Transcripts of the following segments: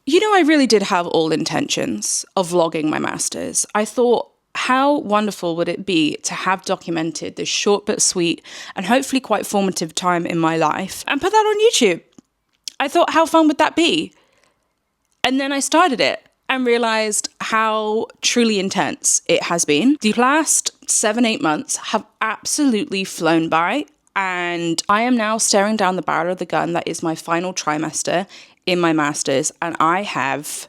You know, I really did have all intentions of vlogging my masters. I thought, how wonderful would it be to have documented this short but sweet and hopefully quite formative time in my life and put that on YouTube? I thought, how fun would that be? And then I started it and realized how truly intense it has been. The last 7-8 months have absolutely flown by, and I am now staring down the barrel of the gun that is my final trimester in my masters, and I have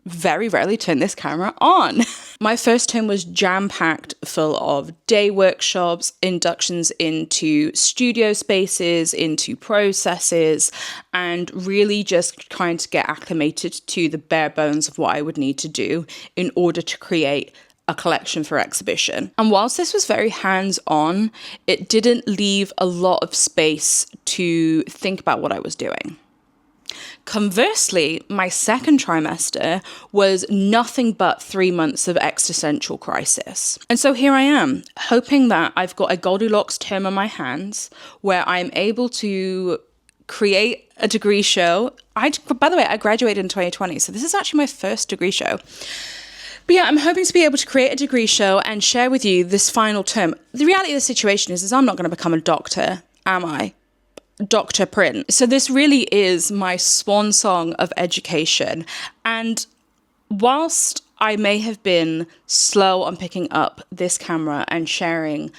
very rarely turned this camera on. My first term was jam-packed full of day workshops, inductions into studio spaces, into processes, and really just trying to get acclimated to the bare bones of what I would need to do in order to create a collection for exhibition. And whilst this was very hands-on, it didn't leave a lot of space to think about what I was doing. Conversely, my second trimester was nothing but 3 months of existential crisis. And so here I am, hoping that I've got a Goldilocks term on my hands where I'm able to create a degree show. By the way, I graduated in 2020, so this is actually my first degree show. But yeah, I'm hoping to be able to create a degree show and share with you this final term. The reality of the situation is I'm not going to become a doctor, am I? Dr. Print. So this really is my swan song of education. And whilst I may have been slow on picking up this camera and sharing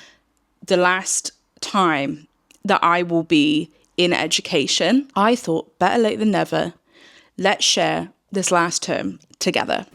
the last time that I will be in education, I thought better late than never. Let's share this last term together.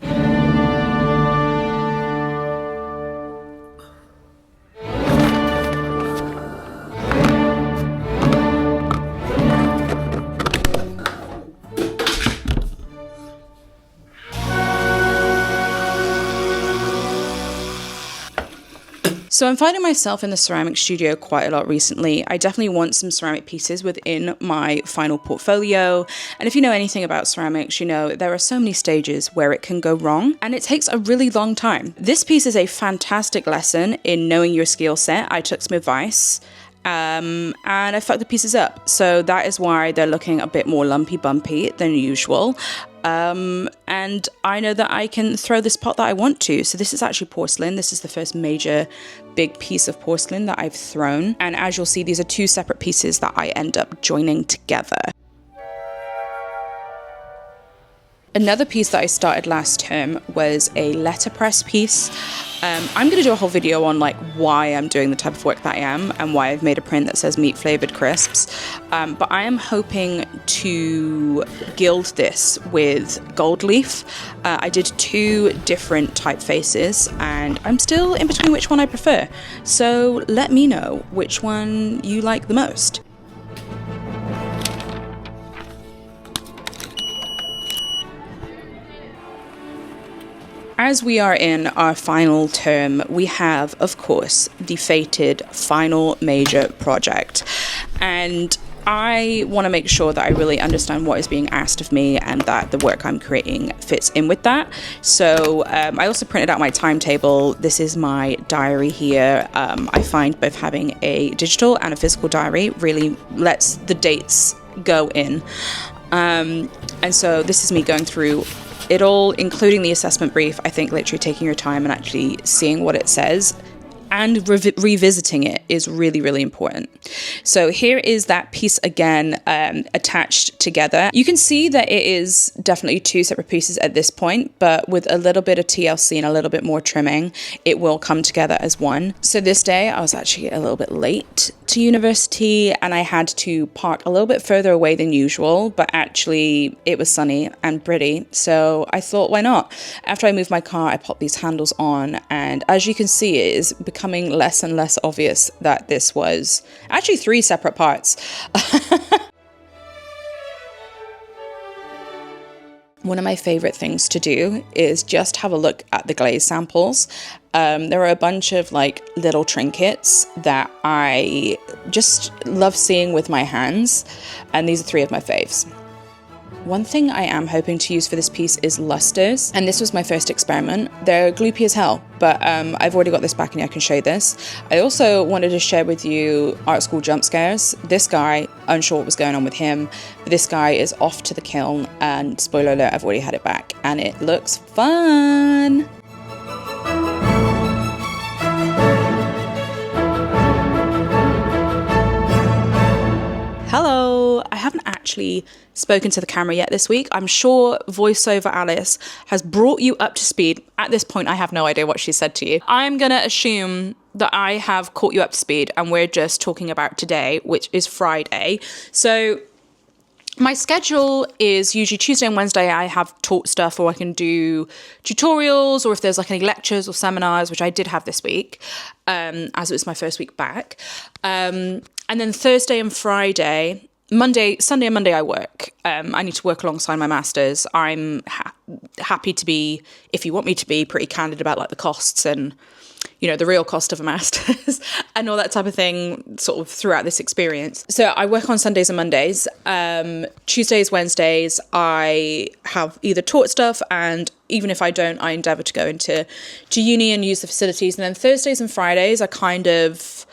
So I'm finding myself in the ceramic studio quite a lot recently. I definitely want some ceramic pieces within my final portfolio. And if you know anything about ceramics, you know there are so many stages where it can go wrong, and it takes a really long time. This piece is a fantastic lesson in knowing your skill set. I took some advice and I fucked the pieces up. So that is why they're looking a bit more lumpy bumpy than usual. And I know that I can throw this pot that I want to. So this is actually porcelain. This is the first major big piece of porcelain that I've thrown. And as you'll see, these are two separate pieces that I end up joining together. Another piece that I started last term was a letterpress piece. I'm going to do a whole video on like why I'm doing the type of work that I am and why I've made a print that says meat flavored crisps. But I am hoping to gild this with gold leaf. I did 2 different typefaces and I'm still in between which one I prefer. So let me know which one you like the most. As we are in our final term, we have, of course, the fated final major project. And I want to make sure that I really understand what is being asked of me and that the work I'm creating fits in with that. So I also printed out my timetable. This is my diary here. I find both having a digital and a physical diary really lets the dates go in. And so this is me going through it all, including the assessment brief. I think literally taking your time and actually seeing what it says and revisiting it is really, really important. So here is that piece again, attached together. You can see that it is definitely 2 separate pieces at this point, but with a little bit of TLC and a little bit more trimming, it will come together as one. So this day I was actually a little bit late to university and I had to park a little bit further away than usual, but actually it was sunny and pretty. So I thought, why not? After I moved my car, I popped these handles on, and as you can see, it is becoming less and less obvious that this was actually 3 separate parts. One of my favorite things to do is just have a look at the glaze samples. There are a bunch of like little trinkets that I just love seeing with my hands, and these are 3 of my faves. One thing I am hoping to use for this piece is lusters, and this was my first experiment. They're gloopy as hell, but I've already got this back and I can show you this. I also wanted to share with you art school jump scares. This guy unsure what was going on with him. But this guy is off to the kiln, and spoiler alert, I've already had it back, and it looks fun. Hello, I haven't actually spoken to the camera yet this week. I'm sure voiceover Alice has brought you up to speed. At this point, I have no idea what she said to you. I'm gonna assume that I have caught you up to speed and we're just talking about today, which is Friday. So my schedule is usually Tuesday and Wednesday I have taught stuff, or I can do tutorials, or if there's like any lectures or seminars, which I did have this week, as it was my first week back. And then Thursday and Friday, Sunday and Monday I work. I need to work alongside my masters. I'm happy to be, if you want me to be, pretty candid about like the costs and, you know, the real cost of a master's and all that type of thing sort of throughout this experience. So I work on Sundays and Mondays. Tuesdays, Wednesdays, I have either taught stuff, and even if I don't, I endeavour to go into uni and use the facilities. And then Thursdays and Fridays are kind of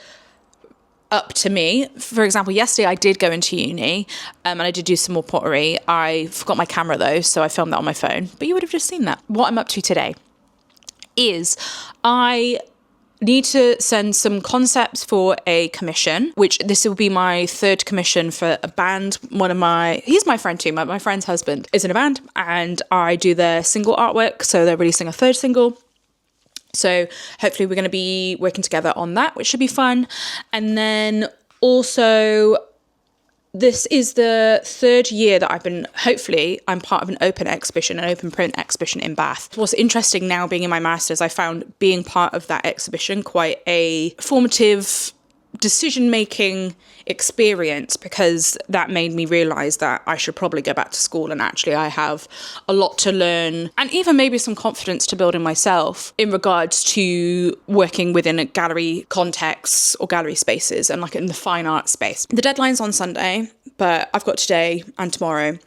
up to me. For example, yesterday I did go into uni and I did do some more pottery. I forgot my camera though, so I filmed that on my phone, but you would have just seen that. What I'm up to today is I need to send some concepts for a commission, which this will be my third commission for a band. He's my friend too, my friend's husband is in a band, and I do their single artwork, so they're releasing a third single. So hopefully we're going to be working together on that, which should be fun. And then also, this is the third year that I'm part of an open exhibition, an open print exhibition in Bath. What's interesting now being in my master's, I found being part of that exhibition quite a formative decision-making experience, because that made me realise that I should probably go back to school, and actually I have a lot to learn, and even maybe some confidence to build in myself in regards to working within a gallery context or gallery spaces and like in the fine art space. The deadline's on Sunday, but I've got today and tomorrow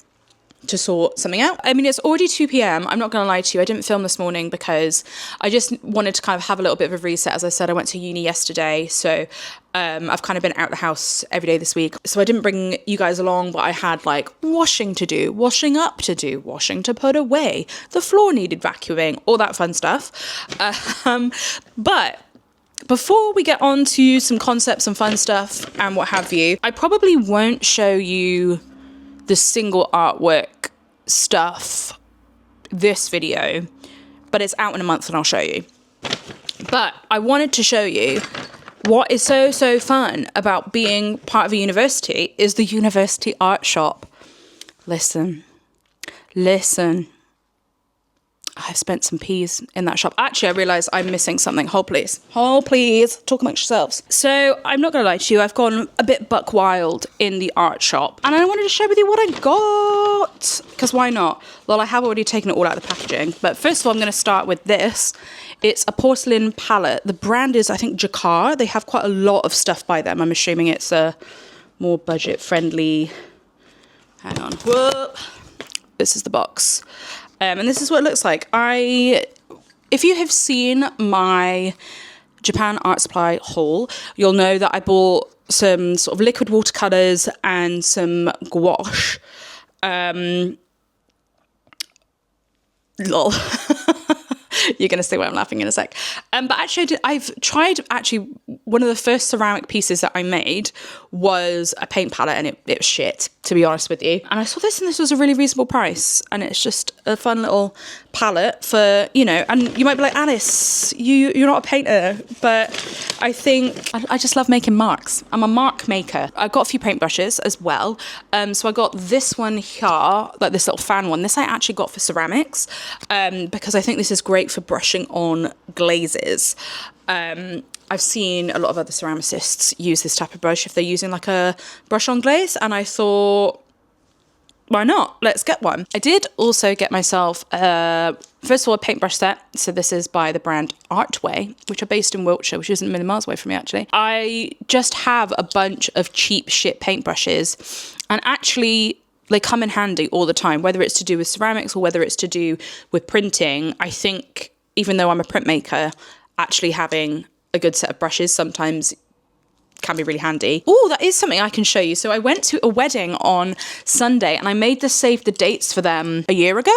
to sort something out. I mean, it's already 2 p.m. I'm not going to lie to you. I didn't film this morning because I just wanted to kind of have a little bit of a reset. As I said, I went to uni yesterday, so I've kind of been out the house every day this week. So I didn't bring you guys along, but I had like washing to do, washing up to do, washing to put away. The floor needed vacuuming, all that fun stuff. But before we get on to some concepts and fun stuff and what have you, I probably won't show you the single artwork stuff this video, but it's out in a month and I'll show you. But I wanted to show you what is so fun about being part of a university is the university art shop. Listen. I've spent some peas in that shop. Actually, I realised I'm missing something. Hold please. Talk amongst yourselves. So I'm not going to lie to you. I've gone a bit buck wild in the art shop, and I wanted to share with you what I got. Because why not? Well, I have already taken it all out of the packaging. But first of all, I'm going to start with this. It's a porcelain palette. The brand is, I think, Jacquard. They have quite a lot of stuff by them. I'm assuming it's a more budget-friendly. Hang on. Whoa. This is the box. And this is what it looks like. If you have seen my Japan Art Supply haul, you'll know that I bought some sort of liquid watercolours and some gouache. Lol. You're going to see why I'm laughing in a sec. But actually, I've tried, one of the first ceramic pieces that I made was a paint palette, and it was shit, to be honest with you. And I saw this, and this was a really reasonable price. And it's just a fun little palette for, you know, and you might be like, Alice, you're not a painter. But I think I just love making marks. I'm a mark maker. I've got a few paintbrushes as well. So I got this one here, like this little fan one. This I actually got for ceramics, because I think this is great for brushing on glazes. I've seen a lot of other ceramicists use this type of brush if they're using like a brush on glaze, and I thought, why not? Let's get one. I did also get myself, first of all, a paintbrush set. So this is by the brand Artway, which are based in Wiltshire, which isn't a million miles away from me, actually. I just have a bunch of cheap shit paintbrushes, and actually they come in handy all the time, whether it's to do with ceramics or whether it's to do with printing. I think, even though I'm a printmaker, actually having a good set of brushes sometimes can be really handy. Oh, that is something I can show you. So I went to a wedding on Sunday and I made the save the dates for them a year ago.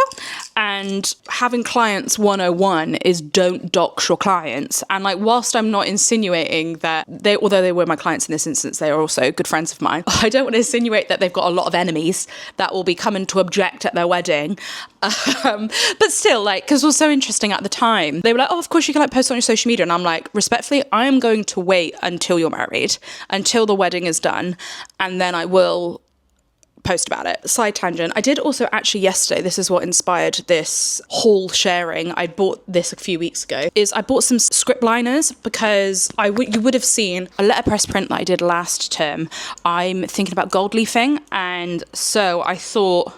And having clients 101 is don't dox your clients. And like, whilst I'm not insinuating that although they were my clients in this instance, they are also good friends of mine. I don't want to insinuate that they've got a lot of enemies that will be coming to object at their wedding. But still, like, because it was so interesting at the time. They were like, oh, of course you can like post on your social media. And I'm like, respectfully, I am going to wait until you're married, until the wedding is done, and then I will post about it. Side tangent. I did also actually yesterday, this is what inspired this haul sharing. I bought this a few weeks ago, is I bought some script liners because you would have seen a letterpress print that I did last term. I'm thinking about gold leafing, and so I thought,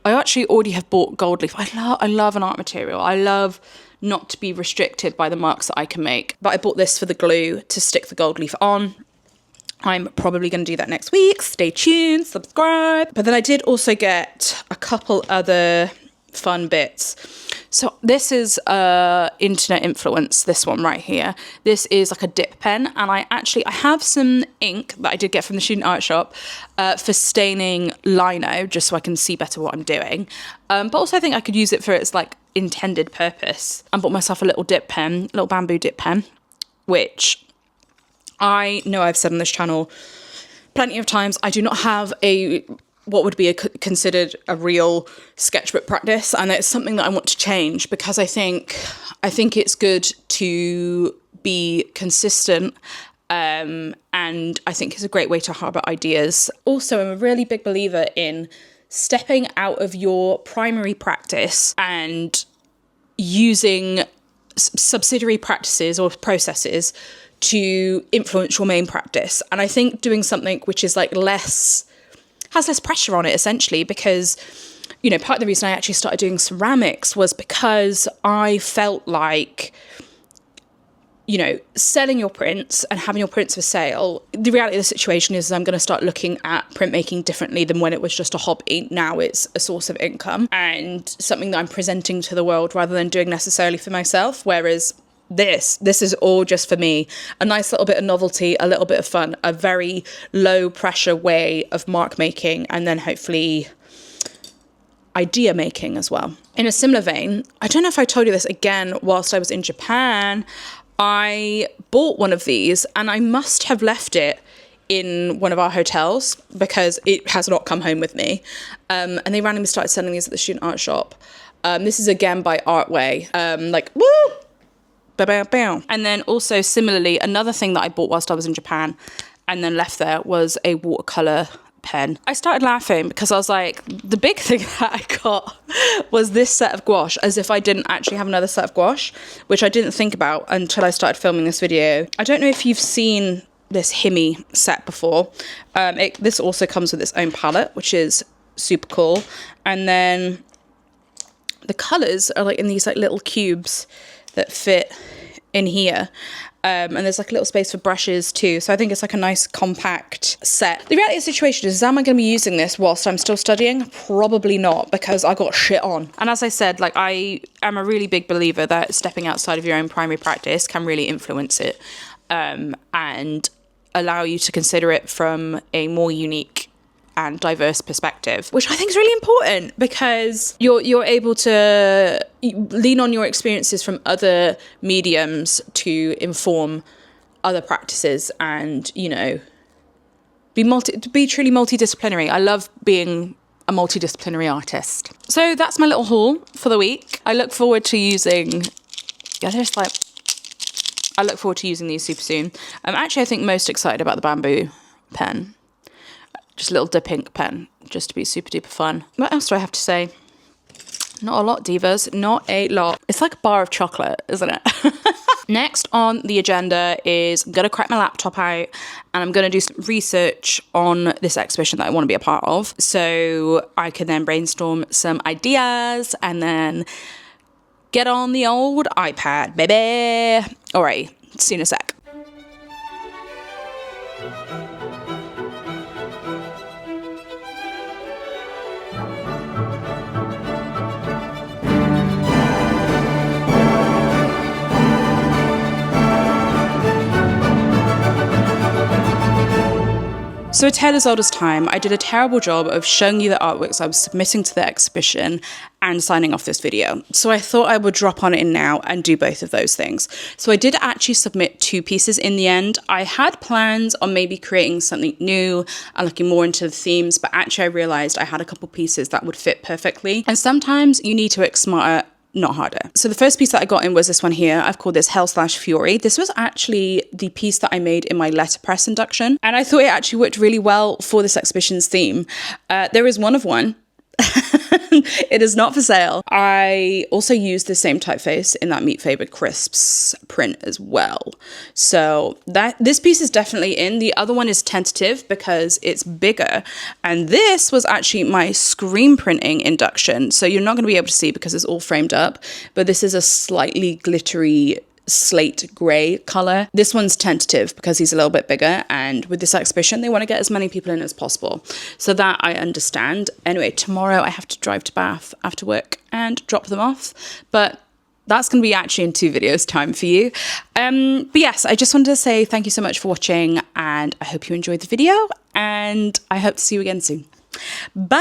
I actually already have bought gold leaf. I love an art material. I love not to be restricted by the marks that I can make. But I bought this for the glue to stick the gold leaf on. I'm probably going to do that next week. Stay tuned, subscribe. But then I did also get a couple other fun bits. So this is internet influence, this one right here. This is like a dip pen, and I have some ink that I did get from the student art shop for staining lino, just so I can see better what I'm doing. But also I think I could use it for its like intended purpose. I bought myself a little dip pen, little bamboo dip pen, which I know I've said on this channel plenty of times, I do not have what would be considered a real sketchbook practice, and it's something that I want to change because I think it's good to be consistent, and I think it's a great way to harbour ideas. Also, I'm a really big believer in stepping out of your primary practice and using subsidiary practices or processes to influence your main practice. And I think doing something which is like has less pressure on it, essentially, because, you know, part of the reason I actually started doing ceramics was because I felt like, you know, selling your prints and having your prints for sale, the reality of the situation is I'm going to start looking at printmaking differently than when it was just a hobby. Now it's a source of income and something that I'm presenting to the world rather than doing necessarily for myself. Whereas this is all just for me. A nice little bit of novelty, a little bit of fun, a very low pressure way of mark making, and then hopefully idea making as well. In a similar vein, I don't know if I told you this again whilst I was in Japan, I bought one of these and I must have left it in one of our hotels because it has not come home with me. And they randomly started selling these at the student art shop. This is again by Artway. Like, woo! Ba-bam-bam. And then also similarly, another thing that I bought whilst I was in Japan and then left there was a watercolour pen. I started laughing because I was like, the big thing that I got was this set of gouache, as if I didn't actually have another set of gouache, which I didn't think about until I started filming this video. I don't know if you've seen this Hiiiiiiii set before. This also comes with its own palette, which is super cool. And then the colours are like in these like little cubes that fit in here. And there's like a little space for brushes too. So I think it's like a nice compact set. The reality of the situation is am I going to be using this whilst I'm still studying? Probably not, because I got shit on. And as I said, like I am a really big believer that stepping outside of your own primary practice can really influence it, and allow you to consider it from a more unique and diverse perspective, which I think is really important because you're able to lean on your experiences from other mediums to inform other practices and, you know, be truly multidisciplinary. I love being a multidisciplinary artist. So that's my little haul for the week. I look forward to using these super soon. I'm actually, I think, most excited about the bamboo pen. Just a little dip ink pen, just to be super duper fun. What else do I have to say? Not a lot, divas, not a lot. It's like a bar of chocolate, isn't it? Next on the agenda is I'm gonna crack my laptop out and I'm gonna do some research on this exhibition that I wanna be a part of. So I can then brainstorm some ideas and then get on the old iPad, baby. All right, see you in a sec. So a tale as old as time, I did a terrible job of showing you the artworks I was submitting to the exhibition and signing off this video. So I thought I would drop on in now and do both of those things. So I did actually submit 2 pieces in the end. I had plans on maybe creating something new and looking more into the themes, but actually I realized I had a couple pieces that would fit perfectly. And sometimes you need to work smarter, not harder. So the first piece that I got in was this one here. I've called this Hell/Fury. This was actually the piece that I made in my letterpress induction, and I thought it actually worked really well for this exhibition's theme. There is one of one. It is not for sale. I also used the same typeface in that Meat Faber Crisps print as well. So this piece is definitely in. The other one is tentative because it's bigger. And this was actually my screen printing induction. So you're not going to be able to see because it's all framed up. But this is a slightly glittery slate grey colour. This one's tentative because he's a little bit bigger, and with this exhibition they want to get as many people in as possible, so that I understand. Anyway, tomorrow I have to drive to Bath after work and drop them off, but that's going to be actually in 2 videos time for you. But yes, I just wanted to say thank you so much for watching, and I hope you enjoyed the video, and I hope to see you again soon. Bye.